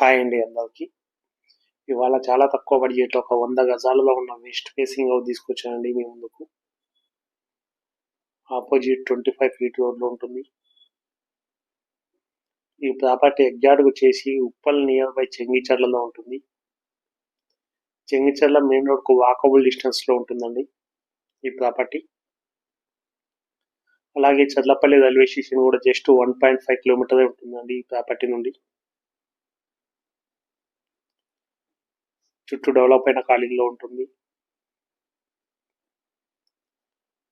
Hi అండి అందరికి. ఇవాళ చాలా తక్కువ బడ్జెట్ ఒక 100 గజాలలో ఉన్న వెస్ట్ ఫేసింగ్ హౌస్ తీసుకొచ్చానండి మీ ముందుకు. ఆపోజిట్ 25 ఫీట్ రోడ్లో ఉంటుంది. ఈ ప్రాపర్టీ ఎగ్జాక్ట్ వచ్చేసి ఉప్పల్ నియర్ బై చెంగిచెర్లలో ఉంటుంది. చెంగిచెర్ల మెయిన్ రోడ్కు వాకబుల్ డిస్టెన్స్లో ఉంటుందండి ఈ ప్రాపర్టీ. అలాగే చర్లపల్లి రైల్వే స్టేషన్ కూడా జస్ట్ 1.5 కిలోమీటరే ఉంటుందండి ఈ ప్రాపర్టీ నుండి. చుట్టూ డెవలప్ అయిన కాలనీలో ఉంటుంది.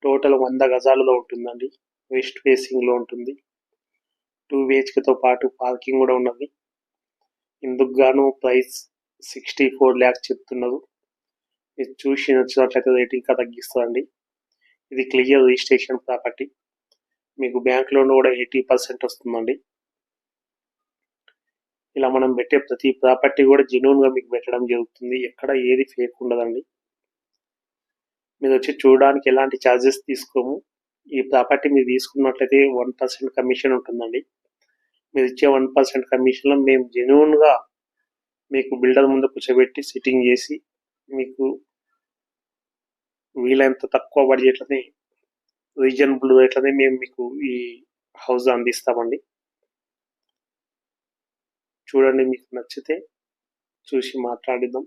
టోటల్ 100 గజాలలో ఉంటుందండి. వెస్ట్ ఫేసింగ్లో ఉంటుంది. 2 BHKతో పాటు పార్కింగ్ కూడా ఉన్నది. ఇందుకు గాను ప్రైస్ 64 lakhs చెప్తున్నారు. మీరు చూసి నచ్చినట్లయితే రేటింగ్ తగ్గిస్తుందండి. ఇది క్లియర్ రిజిస్ట్రేషన్ ప్రాపర్టీ. మీకు బ్యాంక్ లోన్ కూడా 80% వస్తుందండి. ఇలా మనం పెట్టే ప్రతి ప్రాపర్టీ కూడా జెన్యూన్గా మీకు పెట్టడం జరుగుతుంది. ఎక్కడ ఏది ఫేక్ ఉండదండి. మీరు వచ్చి చూడడానికి ఎలాంటి ఛార్జెస్ తీసుకోము. ఈ ప్రాపర్టీ మీరు తీసుకున్నట్లయితే 1% కమిషన్ ఉంటుందండి. మీరు ఇచ్చే 1% కమిషన్లో మేము జెన్యూన్గా మీకు బిల్డర్ ముందు కూర్చోబెట్టి సిట్టింగ్ చేసి మీకు వీలైనంత తక్కువ బడ్జెట్లోనే రీజనబుల్ రేట్లనే మేము మీకు ఈ హౌస్ అందిస్తామండి. చూడండి, మీకు నచ్చితే చూసి మాట్లాడిద్దాం.